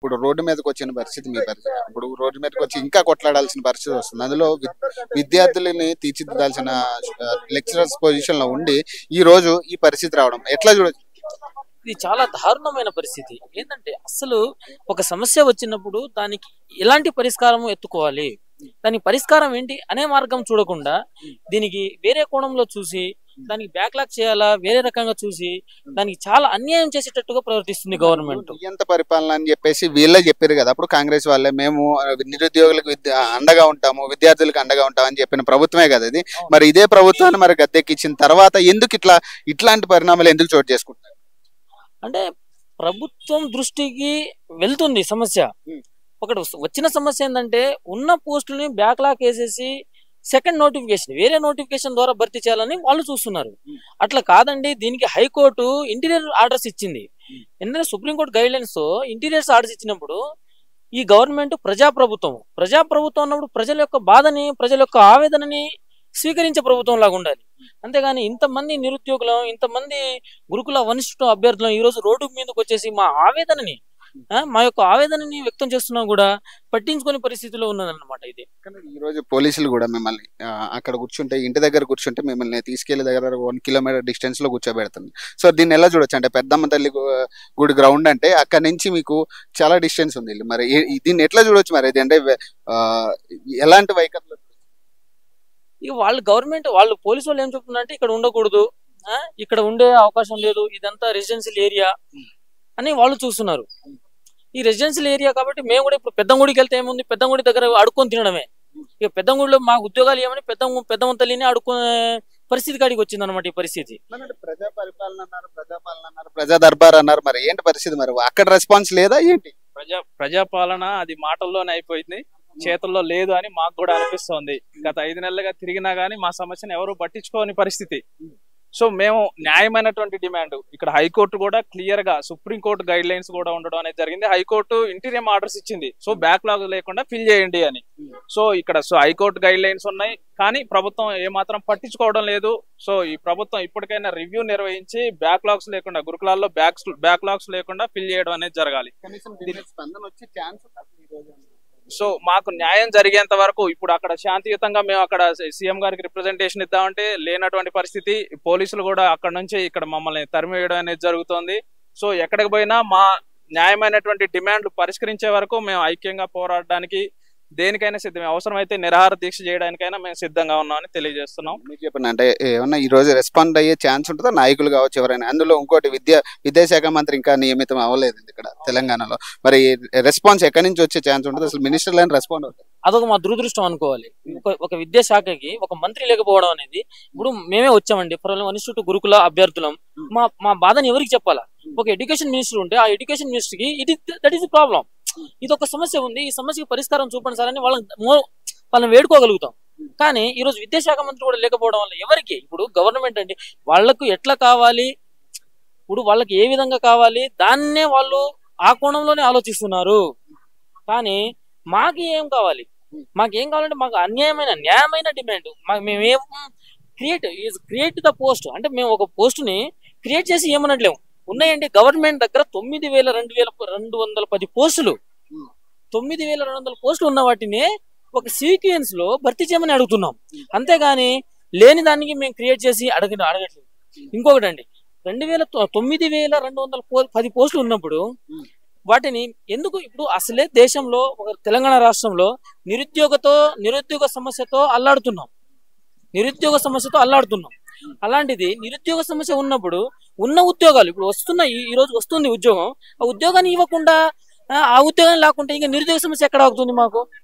ఇప్పుడు రోడ్డు మీదకి వచ్చిన పరిస్థితి మీ పరిస్థితి. ఇప్పుడు రోడ్డు మీదకి వచ్చి ఇంకా కొట్లాడాల్సిన పరిస్థితి వస్తుంది. అందులో విద్యార్థులని తీర్చిదిద్దాల్సిన లెక్చరర్స్ పొజిషన్ లో ఉండి ఈ రోజు ఈ పరిస్థితి రావడం ఎట్లా చూడొచ్చు? ఇది చాలా దారుణమైన పరిస్థితి. ఏంటంటే అసలు ఒక సమస్య వచ్చినప్పుడు దానికి ఎలాంటి పరిష్కారం ఎత్తుకోవాలి, దానికి పరిష్కారం ఏంటి అనే మార్గం చూడకుండా దీనికి వేరే కోణంలో చూసి దానికి బ్యాక్లాగ్ చేయాలా వేరే రకంగా చూసి దానికి చాలా అన్యాయం చేసేటట్టుగా ప్రవర్తిస్తుంది గవర్నమెంట్. ఎంత పరిపాలన అని చెప్పేసి వీళ్ళే చెప్పారు కదా, అప్పుడు కాంగ్రెస్ వాళ్ళే మేము నిరుద్యోగులకు అండగా ఉంటాము, విద్యార్థులకు అండగా ఉంటాం అని చెప్పిన ప్రభుత్వమే కదా ఇది. మరి ఇదే ప్రభుత్వాన్ని మరి గద్దెక్కించిన తర్వాత ఎందుకు ఇట్లాంటి పరిణామాలు ఎందుకు చోటు చేసుకుంటారు? అంటే ప్రభుత్వం దృష్టికి వెళ్తుంది సమస్య. ఒకటి వచ్చిన సమస్య ఏంటంటే ఉన్న పోస్టులని బ్యాక్లాగ్ వేసేసి సెకండ్ నోటిఫికేషన్ వేరే నోటిఫికేషన్ ద్వారా భర్తీ చేయాలని వాళ్ళు చూస్తున్నారు. అట్లా కాదండి, దీనికి హైకోర్టు ఇంటీరియర్ ఆర్డర్స్ ఇచ్చింది. ఎందుకంటే supreme court guide lines interiors orders ఇచ్చినప్పుడు ఈ గవర్నమెంట్ ప్రజాప్రభుత్వం అన్నప్పుడు ప్రజల యొక్క బాధని ప్రజల యొక్క ఆవేదనని స్వీకరించే ప్రభుత్వం లాగా ఉండాలి. అంతేగాని ఇంతమంది నిరుద్యోగులం ఇంతమంది గురుకుల వనిష్ఠ అభ్యర్థులం ఈ రోజు రోడ్డు మీదకి వచ్చేసి మా యొక్క ఆవేదనని వ్యక్తం చేస్తున్నా కూడా పట్టించుకునే పరిస్థితిలో ఉన్నదన్నమాట ఇది. ఈ రోజు పోలీసులు కూడా మిమ్మల్ని అక్కడ కూర్చుంటే ఇంటి దగ్గర కూర్చుంటే మిమ్మల్ని తీసుకెళ్లి దగ్గర 1 కిలోమీటర్ డిస్టెన్స్ లో కూర్చోబెడుతుంది. సో దీన్ని ఎలా చూడొచ్చు? అంటే పెద్దమ్మ తల్లి గుడి గ్రౌండ్ అంటే అక్కడ నుంచి మీకు చాలా డిస్టెన్స్ ఉంది. మరి దీన్ని ఎట్లా చూడొచ్చు? మరి ఇది అంటే ఎలాంటి వైఖరులు? ఇక వాళ్ళు పోలీసు వాళ్ళు ఏం చెప్తున్నారంటే ఇక్కడ ఉండకూడదు, ఇక్కడ ఉండే అవకాశం లేదు, ఇదంతా రెసిడెన్షియల్ ఏరియా అని వాళ్ళు చూస్తున్నారు. ఈ రెసిడెన్షియల్ ఏరియా కాబట్టి మేము కూడా ఇప్పుడు పెద్దంగుడికి వెళ్తే ఏముంది, పెద్దంగుడి దగ్గర అడుక్కొని తినడమే. ఇక పెద్దంగుడిలో మాకు ఉద్యోగాలు ఏమని పెద్దమ్మ తల్లిని అడుక్కునే పరిస్థితి కాడికి వచ్చింది అనమాట ఈ పరిస్థితి. ప్రజా పరిపాలన అన్నారు, ప్రజా దర్బార్ అన్నారు, మరి ఏంటి పరిస్థితి? మరి అక్కడ రెస్పాన్స్ లేదా ఏంటి? ప్రజాపాలన అది మాటల్లోనే అయిపోయింది, చేతుల్లో లేదు అని మాకు కూడా అనిపిస్తోంది. గత 5 నెలలుగా తిరిగినా గానీ మా సమస్యను ఎవరు పట్టించుకోని పరిస్థితి. సో మేము న్యాయమైనటువంటి డిమాండ్ ఇక్కడ హైకోర్టు కూడా క్లియర్ గా సుప్రీంకోర్టు గైడ్ లైన్స్ కూడా ఉండడం అనేది జరిగింది. హైకోర్టు ఇంటీరియం ఆర్డర్స్ ఇచ్చింది, సో బ్యాక్లాగ్ లేకుండా ఫిల్ చేయండి అని. సో ఇక్కడ హైకోర్టు గైడ్ లైన్స్ ఉన్నాయి కానీ ప్రభుత్వం ఏమాత్రం పట్టించుకోవడం లేదు. సో ఈ ప్రభుత్వం ఇప్పటికైనా రివ్యూ నిర్వహించి బ్యాక్లాగ్స్ లేకుండా గురుకులాల్లో బ్యాక్లాగ్స్ లేకుండా ఫిల్ చేయడం అనేది జరగాలి. సో మాకు న్యాయం జరిగేంత వరకు ఇప్పుడు అక్కడ శాంతియుతంగా మేము అక్కడ సీఎం గారికి రిప్రజెంటేషన్ ఇద్దామంటే లేనటువంటి పరిస్థితి. పోలీసులు కూడా అక్కడ నుంచి ఇక్కడ మమ్మల్ని తరిమివేయడం అనేది జరుగుతుంది. సో ఎక్కడికి పోయినా మా న్యాయమైనటువంటి డిమాండ్లు పరిష్కరించే వరకు మేము ఐక్యంగా పోరాడడానికి దేనికైనా సిద్ధమే, అవసరమైతే నిరాహార దీక్ష చేయడానికైనా మేము సిద్ధంగా ఉన్నామని తెలియజేస్తున్నాం. మీకు చెప్పండి, అంటే ఏమన్నా ఈ రోజు రెస్పాండ్ అయ్యే ఛాన్స్ ఉంటుందా? నాయకులు కావచ్చు ఎవరైనా. అందులో ఇంకోటి విద్యాశాఖ మంత్రి ఇంకా నియమితం అవ్వలేదు ఇక్కడ తెలంగాణలో. మరి రెస్పాన్స్ ఎక్కడి నుంచి వచ్చే ఛాన్స్ ఉంటుంది? అసలు మినిస్టర్ లైన్ రెస్పాండ్ అవుతుంది? అదొక మా దురదృష్టం అనుకోవాలి. ఒక విద్యాశాఖకి ఒక మంత్రి లేకపోవడం అనేది. ఇప్పుడు మేమే వచ్చామండి, వనిష్ఠ గురుకుల అభ్యర్థులం. మా బాధని ఎవరికి చెప్పాలా? ఒక ఎడ్యుకేషన్ మినిస్టర్ ఉంటే ఆ ఎడ్యుకేషన్ మినిస్టర్ కి దట్ ఈస్ ప్రాబ్లం. ఇది ఒక సమస్య ఉంది, ఈ సమస్యకి పరిష్కారం చూపండి సార్ అని వాళ్ళని వేడుకోగలుగుతాం. కానీ ఈ రోజు విద్యాశాఖ మంత్రి కూడా లేకపోవడం వల్ల ఎవరికి ఇప్పుడు గవర్నమెంట్ అంటే వాళ్లకు ఎట్లా కావాలి, ఇప్పుడు వాళ్ళకి ఏ విధంగా కావాలి దాన్నే వాళ్ళు ఆ కోణంలోనే ఆలోచిస్తున్నారు. కానీ మాకేం కావాలంటే మాకు న్యాయమైన డిమాండ్. మేమేం క్రియేట్ ద పోస్ట్ అంటే మేము ఒక పోస్ట్ ని క్రియేట్ చేసి ఏమనట్లేము. ఉన్నాయండి గవర్నమెంట్ దగ్గర 9,210 పోస్టులు, 9,200 పోస్టులు ఉన్న వాటిని ఒక సీక్వెన్స్ లో భర్తీ చేయమని అడుగుతున్నాం. అంతేగాని లేని దానికి మేము క్రియేట్ చేసి అడగట్లేదు. ఇంకొకటి అండి, 9,210 పోస్టులు ఉన్నప్పుడు వాటిని ఎందుకు ఇప్పుడు అసలే దేశంలో ఒక తెలంగాణ రాష్ట్రంలో నిరుద్యోగ సమస్యతో అల్లాడుతున్నాం. అలాంటిది నిరుద్యోగ సమస్య ఉన్నప్పుడు ఉన్న ఉద్యోగాలు ఇప్పుడు ఈ రోజు వస్తుంది ఉద్యోగం, ఆ ఉద్యోగాన్ని ఇవ్వకుండా ఆ ఉద్యోగం లేకుంటే ఇంకా నిరుద్యోగ సమస్య ఎక్కడ అవుతుంది మాకు?